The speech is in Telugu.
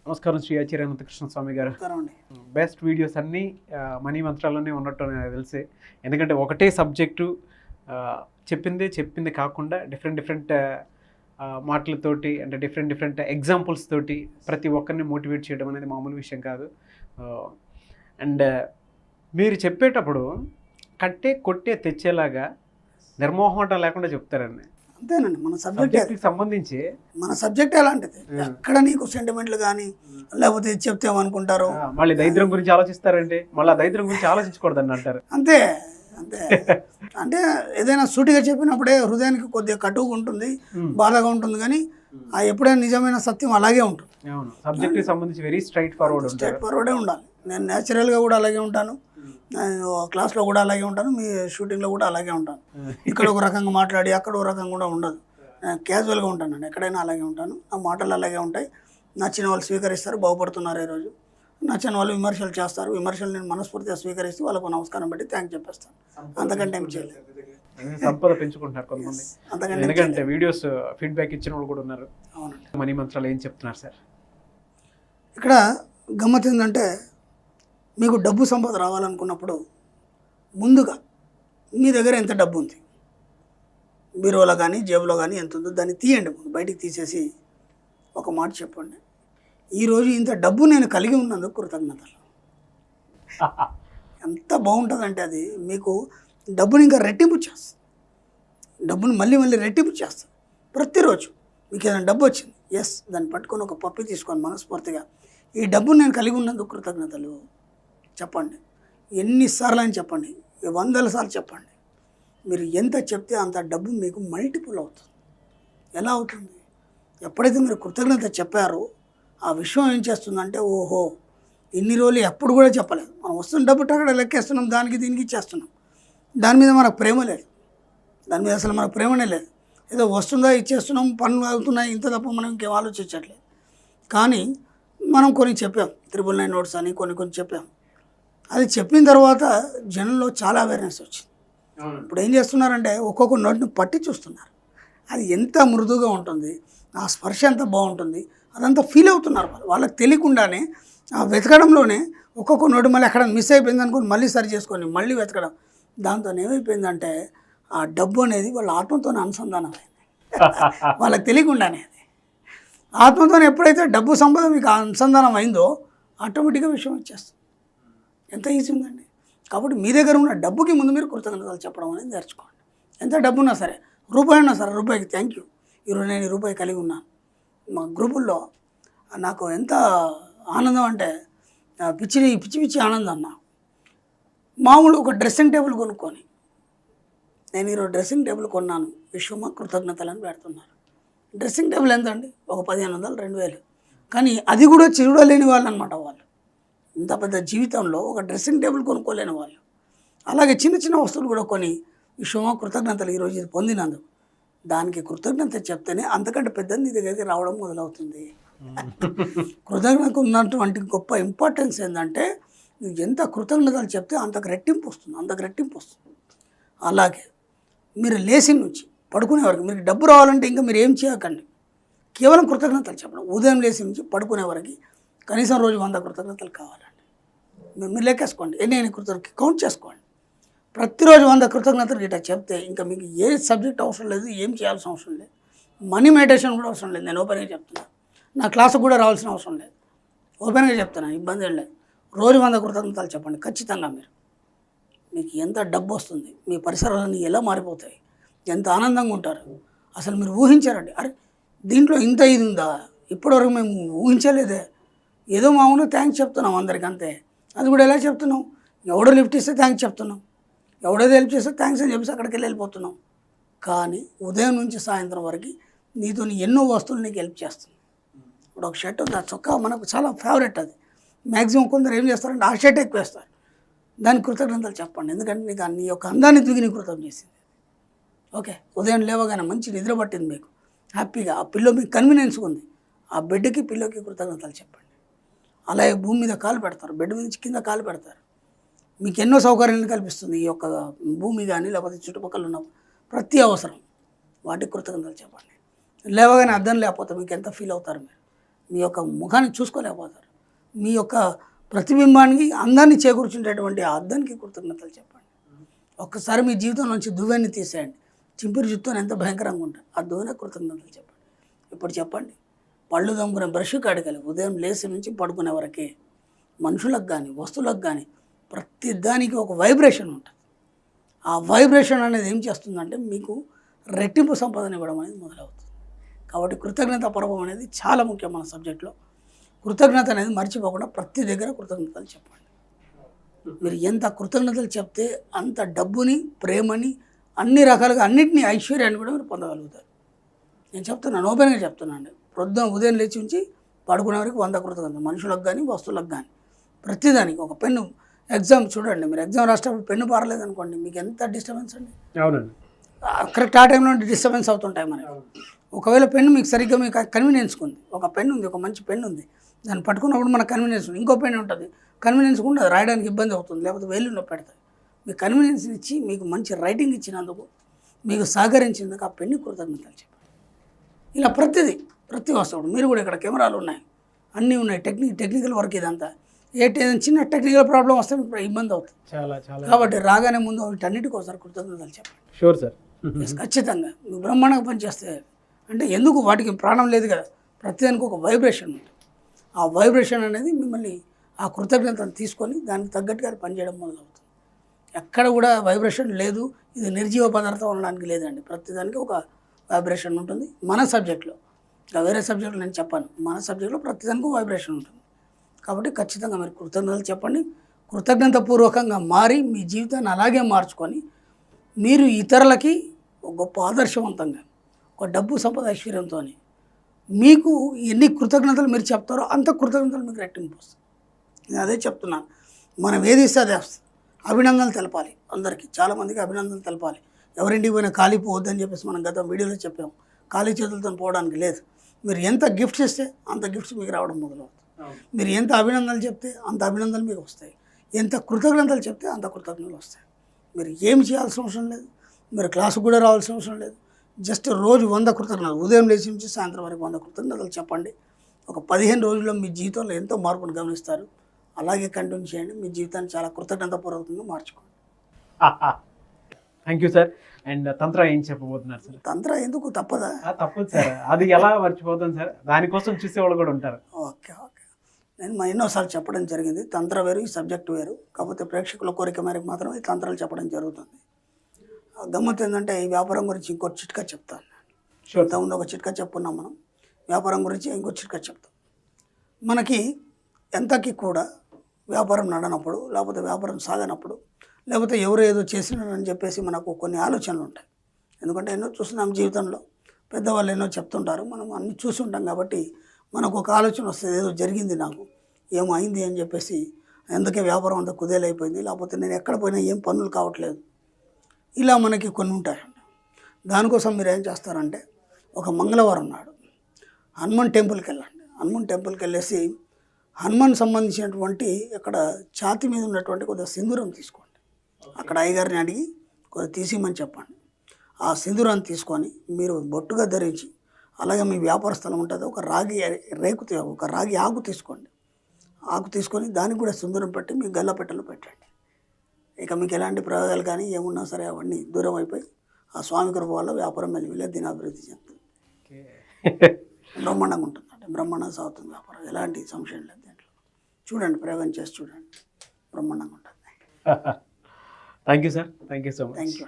నమస్కారం శ్రీ ఆచార్య అనంతకృష్ణ స్వామి గారు. బెస్ట్ వీడియోస్ అన్నీ మనీ మంత్రాల్లోనే ఉన్నట్టు నాకు తెలిసి. ఎందుకంటే ఒకటే సబ్జెక్టు చెప్పింది కాకుండా డిఫరెంట్ మాటలతోటి, అంటే డిఫరెంట్ ఎగ్జాంపుల్స్ తోటి ప్రతి ఒక్కరిని మోటివేట్ చేయడం అనేది మామూలు విషయం కాదు. అండ్ మీరు చెప్పేటప్పుడు కొట్టే తెచ్చేలాగా నిర్మోహమాటం లేకుండా చెప్తారండి. అంతేనండి. మన సబ్జెక్ట్కి సంబంధించి మన సబ్జెక్ట్ ఎలాంటిది, ఎక్కడ నీకు సెంటిమెంట్లు కానీ లేకపోతే చెప్తేమనుకుంటారు, మళ్ళీ దరిద్రం గురించి ఆలోచిస్తారండి. మళ్ళీ దరిద్రం గురించి ఆలోచించకూడదని అంటారు. అంతే అంతే అంటే ఏదైనా సూటిగా చెప్పినప్పుడే హృదయానికి కొద్దిగా కటువుగా ఉంటుంది, బాధగా ఉంటుంది. కానీ ఎప్పుడైనా నిజమైన సత్యం అలాగే ఉంటుంది. సబ్జెక్ట్కి సంబంధించి వెరీ స్ట్రైట్ ఫార్వర్డే ఉండాలి. నేను న్యాచురల్గా కూడా అలాగే ఉంటాను, నేను క్లాస్లో కూడా అలాగే ఉంటాను, మీ షూటింగ్లో కూడా అలాగే ఉంటాను. ఇక్కడ ఒక రకంగా మాట్లాడి అక్కడ ఒక రకంగా కూడా ఉండదు. నేను క్యాజువల్గా ఉంటాను, ఎక్కడైనా అలాగే ఉంటాను. నా మాటలు అలాగే ఉంటాయి. నచ్చిన వాళ్ళు స్వీకరిస్తారు, బాగుపడుతున్నారు. ఈరోజు నచ్చిన వాళ్ళు విమర్శలు చేస్తారు. విమర్శలు నేను మనస్ఫూర్తిగా స్వీకరిస్తూ వాళ్ళకు నమస్కారం పెట్టి థ్యాంక్ చెప్పేస్తాను. అంతకంటే ఏం చేయలేదు. సంపద పెంచుకుంటున్నారు కొంతమంది. ఎందుకంటే వీడియోస్ ఫీడ్బ్యాక్ ఇచ్చిన వాళ్ళు కూడా ఉన్నారు. అవునండి. మనీ మంత్రాలు ఏం చెప్తున్నారు సార్? ఇక్కడ గమ్మత్ ఏంటంటే, మీకు డబ్బు సంపద రావాలనుకున్నప్పుడు ముందుగా మీ దగ్గర ఎంత డబ్బు ఉంది, బీరువాలో కానీ జేబులో కానీ ఎంత ఉందో దాన్ని తీయండి. ముందు బయటికి తీసేసి ఒక మాట చెప్పండి, ఈరోజు ఇంత డబ్బు నేను కలిగి ఉన్నందుకు కృతజ్ఞతలు. ఎంత బాగుంటుందంటే అది మీకు డబ్బుని ఇంకా రెట్టింపు చేస్తుంది. డబ్బుని మళ్ళీ రెట్టింపు చేస్తుంది. ప్రతిరోజు మీకు ఏదైనా డబ్బు వచ్చింది, ఎస్, దాన్ని పట్టుకొని ఒక పప్పి తీసుకొని మనస్ఫూర్తిగా ఈ డబ్బుని నేను కలిగి ఉన్నందుకు కృతజ్ఞతలు చెప్పండి. ఎన్నిసార్లు అని చెప్పండి, 100 సార్లు చెప్పండి. మీరు ఎంత చెప్తే అంత డబ్బు మీకు మల్టిపుల్ అవుతుంది. ఎలా అవుతుంది? ఎప్పుడైతే మీరు కృతజ్ఞత చెప్పారో ఆ విషయం ఏం చేస్తుందంటే, ఓహో ఇన్ని రోజులు ఎప్పుడు కూడా చెప్పలేదు, మనం వస్తున్న డబ్బు అక్కడ లెక్కేస్తున్నాం, దానికి దీనికి ఇచ్చేస్తున్నాం. దాని మీద మనకు ప్రేమ లేదు, దాని మీద అసలు మనకు ప్రేమనే లేదు. ఏదో వస్తుందా ఇచ్చేస్తున్నాం, పనులు అవుతున్నాయి, ఇంత తప్ప మనం ఇంకేం ఆలోచించట్లేదు. కానీ మనం కొన్ని చెప్పాం, 999 నోట్స్ అని కొన్ని చెప్పాం. అది చెప్పిన తర్వాత జనంలో చాలా అవేర్నెస్ వచ్చింది. ఇప్పుడు ఏం చేస్తున్నారంటే ఒక్కొక్క నోట్ని పట్టి చూస్తున్నారు. అది ఎంత మృదువుగా ఉంటుంది, ఆ స్పర్శ ఎంత బాగుంటుంది, అదంతా ఫీల్ అవుతున్నారు. వాళ్ళకి తెలియకుండానే ఆ వెతకడంలోనే ఒక్కొక్క నోటు మళ్ళీ ఎక్కడ మిస్ అయిపోయింది అనుకుని మళ్ళీ సరి చేసుకొని మళ్ళీ వెతకడం. దాంతో ఏమైపోయిందంటే ఆ డబ్బు అనేది వాళ్ళ ఆత్మతోనే అనుసంధానం అయింది. వాళ్ళకి తెలియకుండానే అది ఆత్మతో ఎప్పుడైతే డబ్బు సంపద మీకు అనుసంధానం అయిందో ఆటోమేటిక్గా విషయం వచ్చేస్తుంది. ఎంత ఈజీ ఉందండి. కాబట్టి మీ దగ్గర ఉన్న డబ్బుకి ముందు మీరు కృతజ్ఞతలు చెప్పడం అనేది నేర్చుకోండి. ఎంత డబ్బు ఉన్నా సరే, రూపాయి ఉన్నా సరే, రూపాయికి థ్యాంక్ యూ, ఈరోజు నేను రూపాయి కలిగి ఉన్నాను. మా గ్రూపుల్లో నాకు ఎంత ఆనందం అంటే పిచ్చి ఆనందం. నాకు మామూలు ఒక డ్రెస్సింగ్ టేబుల్ కొనుక్కొని, నేను ఈరోజు డ్రెస్సింగ్ టేబుల్ కొన్నాను, విశ్వమ కృతజ్ఞతలను పెడుతున్నారు. డ్రెస్సింగ్ టేబుల్ ఎంత అండి? ఒక 1500, 2000. కానీ అది కూడా చూడలేని వాళ్ళు అనమాట. వాళ్ళు ఇంత పెద్ద జీవితంలో ఒక డ్రెస్సింగ్ టేబుల్ కొనుక్కోలేని వాళ్ళు. అలాగే చిన్న వస్తువులు కూడా కొని విశ్వమ కృతజ్ఞతలు ఈరోజు ఇది పొందినందుకు, దానికి కృతజ్ఞత చెప్తేనే అంతకంటే పెద్దది నీ దగ్గరికి రావడం మొదలవుతుంది. కృతజ్ఞతకు ఉన్నటువంటి గొప్ప ఇంపార్టెన్స్ ఏంటంటే, నువ్వు ఎంత కృతజ్ఞతలు చెప్తే అంతకు రెట్టింపు వస్తుంది. అలాగే మీరు లేచి నుంచి పడుకునే వరకు మీకు డబ్బు రావాలంటే ఇంకా మీరు ఏం చేయకండి, కేవలం కృతజ్ఞతలు చెప్పడం. ఉదయం లేచి నుంచి పడుకునే వరకు కనీసం రోజు 100 కృతజ్ఞతలు కావాలండి. మీరు లెక్కేసుకోండి, ఎన్ని కృతజ్ఞతలు కౌంట్ చేసుకోండి. ప్రతిరోజు 100 కృతజ్ఞతలు గిట్ట చెప్తే ఇంకా మీకు ఏ సబ్జెక్ట్ అవసరం లేదు, ఏం చేయాల్సిన అవసరం లేదు, మనీ మెడిటేషన్ కూడా అవసరం లేదు. నేను ఓపెన్గా చెప్తున్నాను, నా క్లాసుకు కూడా రావాల్సిన అవసరం లేదు. ఓపెన్గా చెప్తున్నాను, ఇబ్బంది ఏం లేదు. రోజు 100 కృతజ్ఞతలు చెప్పండి. ఖచ్చితంగా మీకు ఎంత డబ్బు వస్తుంది, మీ పరిసరాలన్నీ ఎలా మారిపోతాయి, ఎంత ఆనందంగా ఉంటారు. అసలు మీరు ఊహించారండి, అరే దీంట్లో ఇంత ఇది ఉందా, ఇప్పటివరకు మేము ఊహించలేదే. ఏదో మామూలుగా థ్యాంక్స్ చెప్తున్నాం అందరికీ, అంతే. అది కూడా ఎలా చెప్తున్నాం? ఎవడో లిఫ్ట్ ఇస్తే థ్యాంక్స్ చెప్తున్నాం, ఎవడో హెల్ప్ చేస్తే థ్యాంక్స్ అని చెప్పేసి అక్కడికి వెళ్ళిపోతున్నాం. కానీ ఉదయం నుంచి సాయంత్రం వరకు నీతో ఎన్నో వస్తువులు నీకు హెల్ప్ చేస్తుంది. ఇప్పుడు ఒక షర్ట్ ఉంది, ఆ చొక్కా మనకు చాలా ఫేవరెట్. అది మ్యాక్సిమం కొందరు ఏం చేస్తారంటే ఆ షర్ట్ ఎక్కువ వేస్తారు. దానికి కృతజ్ఞతలు చెప్పండి, ఎందుకంటే నీకు నీ యొక్క అందాన్ని తూగి నీ కృతజ్ఞత చేసింది. ఓకే, ఉదయం లేవగానే మంచి నిద్ర పట్టింది మీకు, హ్యాపీగా ఆ పిల్లో మీకు కన్వీనియన్స్గా ఉంది, ఆ బెడ్కి పిల్లోకి కృతజ్ఞతలు చెప్పండి. అలాగే భూమి మీద కాలు పెడతారు, బెడ్ మీద నుంచి కింద కాలు పెడతారు, మీకు ఎన్నో సౌకర్యాలను కల్పిస్తుంది ఈ యొక్క భూమి కానీ లేకపోతే చుట్టుపక్కల ఉన్న ప్రతి అవసరం, వాటికి కృతజ్ఞతలు చెప్పండి. లేవగానే అర్థం లేకపోతే మీకు ఎంత ఫీల్ అవుతారు మీరు, మీ యొక్క ముఖాన్ని చూసుకోలేకపోతారు. మీ యొక్క ప్రతిబింబానికి అందాన్ని చేకూర్చుండేటువంటి ఆ అద్దానికి కృతజ్ఞతలు చెప్పండి. ఒక్కసారి మీ జీవితంలోంచి దువ్వెన్ని తీసేయండి. చింపిరి జుట్టుని ఎంత భయంకరంగా ఉంటుంది, ఆ దువ్వెన కృతజ్ఞతలు చెప్పండి. ఇప్పుడు చెప్పండి, పళ్ళు దమ్ముకునే బ్రష్ కాడికలు ఉదయం లేచి నుంచి పడుకునే వరకే మనుషులకు కానీ వస్తువులకు కానీ ప్రతి దానికి ఒక వైబ్రేషన్ ఉంటుంది. ఆ వైబ్రేషన్ అనేది ఏం చేస్తుందంటే మీకు రెట్టింపు సంపాదన ఇవ్వడం అనేది మొదలవుతుంది. కాబట్టి కృతజ్ఞత పర్వం అనేది చాలా ముఖ్యం మన సబ్జెక్ట్లో. కృతజ్ఞత అనేది మర్చిపోకుండా ప్రతి దగ్గర కృతజ్ఞతలు చెప్పండి. మీరు ఎంత కృతజ్ఞతలు చెప్తే అంత డబ్బుని, ప్రేమని, అన్ని రకాలుగా అన్నింటినీ, ఐశ్వర్యాన్ని కూడా మీరు పొందగలుగుతారు. నేను చెప్తున్నాను, ఓపెన్గా చెప్తున్నాను. ఉదయం లేచి ఉంచి పడుకునే వరకు 100 కృతజ్ఞతలు, మనుషులకు కానీ వస్తువులకు కానీ ప్రతిదానికి. ఒక పెన్ను ఎగ్జామ్ చూడండి, మీరు ఎగ్జామ్ రాసేటప్పుడు పెన్ను పారలేదనుకోండి, మీకు ఎంత డిస్టర్బెన్స్ అండి. అవునండి, కరెక్ట్ ఆ టైంలో డిస్టర్బెన్స్ అవుతుంటాయి మనకి. ఒకవేళ పెన్ను మీకు సరిగ్గా మీకు కన్వీనియన్స్ ఉంది, ఒక పెన్ను ఉంది, ఒక మంచి పెన్ను ఉంది, దాన్ని పట్టుకున్నప్పుడు మనకు కన్వీనియన్స్ ఉంది. ఇంకో పెన్ను ఉంటుంది, కన్వీనియన్స్ ఉండదు, రాయడానికి ఇబ్బంది అవుతుంది, లేకపోతే వేలు నొప్పి పెడతాయి. మీకు కన్వీనియన్స్ ఇచ్చి మీకు మంచి రైటింగ్ ఇచ్చినందుకు, మీకు సహకరించినందుకు ఆ పెన్ను కృతజ్ఞతలు చెప్పండి. ఇలా ప్రతి వస్తువు. మీరు కూడా ఇక్కడ కెమెరాలు ఉన్నాయి, అన్నీ ఉన్నాయి, టెక్నికల్ వర్క్ ఇదంతా. ఏదైనా చిన్న టెక్నికల్ ప్రాబ్లం వస్తే మీకు ఇబ్బంది అవుతుంది. కాబట్టి రాగానే ముందు వీటన్నిటికీ ఒకసారి కృతజ్ఞతలు చెప్పండి. Sure sir. ఖచ్చితంగా నువ్వు బ్రహ్మాండంగా పనిచేస్తే అంటే ఎందుకు వాటికి ప్రాణం లేదు కదా, ప్రతిదానికి ఒక వైబ్రేషన్ ఉంటుంది. ఆ వైబ్రేషన్ అనేది మిమ్మల్ని ఆ కృతజ్ఞతను తీసుకొని దానికి తగ్గట్టుగా పనిచేయడం మొదలవుతుంది. ఎక్కడ కూడా వైబ్రేషన్ లేదు, ఇది నిర్జీవ పదార్థం అనడానికి లేదండి. ప్రతిదానికి ఒక వైబ్రేషన్ ఉంటుంది. మన సబ్జెక్ట్లో, ఇంకా వేరే సబ్జెక్టులో నేను చెప్పాను, మన సబ్జెక్ట్లో ప్రతిదానికి వైబ్రేషన్ ఉంటుంది. కాబట్టి ఖచ్చితంగా మీరు కృతజ్ఞతలు చెప్పండి. కృతజ్ఞతాపూర్వకంగా మారి మీ జీవితాన్ని అలాగే మార్చుకొని మీరు ఇతరులకి ఒక గొప్ప ఆదర్శవంతంగా, ఒక డబ్బు సంపద ఐశ్వర్యంతో మీకు ఎన్ని కృతజ్ఞతలు మీరు చెప్తారో అంత కృతజ్ఞతలు మీకు రెట్టింపు వస్తుంది. నేను అదే చెప్తున్నాను, మనం ఏది ఇస్తే అదే వస్తుంది. అభినందనలు తెలపాలి, అందరికీ చాలామందికి అభినందనలు తెలపాలి. ఎవరింటికి పోయినా ఖాళీ పోవద్దని చెప్పేసి మనం గత వీడియోలో చెప్పాము. ఖాళీ చేతులతో పోవడానికి లేదు. మీరు ఎంత గిఫ్ట్స్ ఇస్తే అంత గిఫ్ట్స్ మీకు రావడం మొదలవుతుంది. మీరు ఎంత అభినందనలు చెప్తే అంత అభినందనలు మీకు వస్తాయి. ఎంత కృతజ్ఞతలు చెప్తే అంత కృతజ్ఞతలు వస్తాయి. మీరు ఏమి చేయాల్సిన అవసరం లేదు, మీరు క్లాసుకు కూడా రావాల్సిన అవసరం లేదు. జస్ట్ రోజు 100 కృతజ్ఞతలు, ఉదయం లేచి నుంచి సాయంత్రం వరకు 100 కృతజ్ఞతలు చెప్పండి. ఒక 15 రోజుల్లో మీ జీవితంలో ఎంతో మార్పును గమనిస్తారు. అలాగే కంటిన్యూ చేయండి. మీ జీవితాన్ని చాలా కృతజ్ఞతాపూర్వకంగా మార్చుకోండి. Thank you sir. అండ్ తంత్ర ఏం చెప్పబోతున్నారు సార్? తంత్ర ఎందుకు తప్పదా? తప్పదు సార్, అది ఎలా మర్చిపోతాం సార్, దానికోసం చూసేవాళ్ళు కూడా ఉంటారు. ఓకే. నేను ఎన్నోసార్లు చెప్పడం జరిగింది. తంత్ర వేరు, ఈ సబ్జెక్ట్ వేరు. కాకపోతే ప్రేక్షకుల కోరిక మేరకు మాత్రమే ఈ తంత్రాలు చెప్పడం జరుగుతుంది. గమ్మత్ ఏంటంటే ఈ వ్యాపారం గురించి ఇంకో చిట్కా చెప్తాను. ఇంతకుముందు ఒక చిట్కా చెప్పుకున్నాం మనం, వ్యాపారం గురించి ఇంకో చిట్కా చెప్తాం. మనకి ఎంతకి కూడా వ్యాపారం నడనప్పుడు, లేకపోతే వ్యాపారం సాగనప్పుడు, లేకపోతే ఎవరు ఏదో చేసినారని చెప్పేసి మనకు కొన్ని ఆలోచనలు ఉంటాయి. ఎందుకంటే ఎన్నో చూస్తున్నాం జీవితంలో, పెద్దవాళ్ళు ఎన్నో చెప్తుంటారు, మనం అన్నీ చూసి ఉంటాం. కాబట్టి మనకు ఒక ఆలోచన వస్తుంది, ఏదో జరిగింది నాకు, ఏమో అయింది అని చెప్పేసి, అందుకే వ్యాపారం అంతా కుదేలైపోయింది, లేకపోతే నేను ఎక్కడ పోయినా ఏం పనులు కావట్లేదు, ఇలా మనకి కొన్ని ఉంటాయండి. దానికోసం మీరు ఏం చేస్తారంటే, ఒక మంగళవారం నాడు హనుమాన్ టెంపుల్కి వెళ్ళండి. హనుమాన్ టెంపుల్కి వెళ్ళేసి హనుమాన్ సంబంధించినటువంటి ఇక్కడ ఛాతి మీద ఉన్నటువంటి కొద్దిగా సింధూరం తీసుకోండి. అక్కడ అయ్యగారిని అడిగి కొద్దిగా తీసిమని చెప్పండి. ఆ సింధూరాన్ని తీసుకొని మీరు బొట్టుగా ధరించి, అలాగే మీ వ్యాపార స్థలం ఉంటుంది, ఒక రాగి ఒక రాగి ఆకు తీసుకోండి. ఆకు తీసుకొని దానికి కూడా సింధూరం పెట్టి మీ గల్లపెట్టెలో పెట్టండి. ఇక మీకు ఎలాంటి ప్రయోగాలు కానీ ఏమున్నా సరే అవన్నీ దూరం అయిపోయి ఆ స్వామి కృప వల్ల వ్యాపారం వెళ్ళి దినాభివృద్ధి చెందుతుంది. బ్రహ్మాండంగా ఉంటుంది, అంటే బ్రహ్మాండంగా సాగుతుంది వ్యాపారం, ఎలాంటి సంశయం లేదు దీంట్లో. చూడండి, ప్రయోగం చేసి చూడండి, బ్రహ్మాండంగా ఉంటుంది. Thank you sir, thank you so much. Thank you.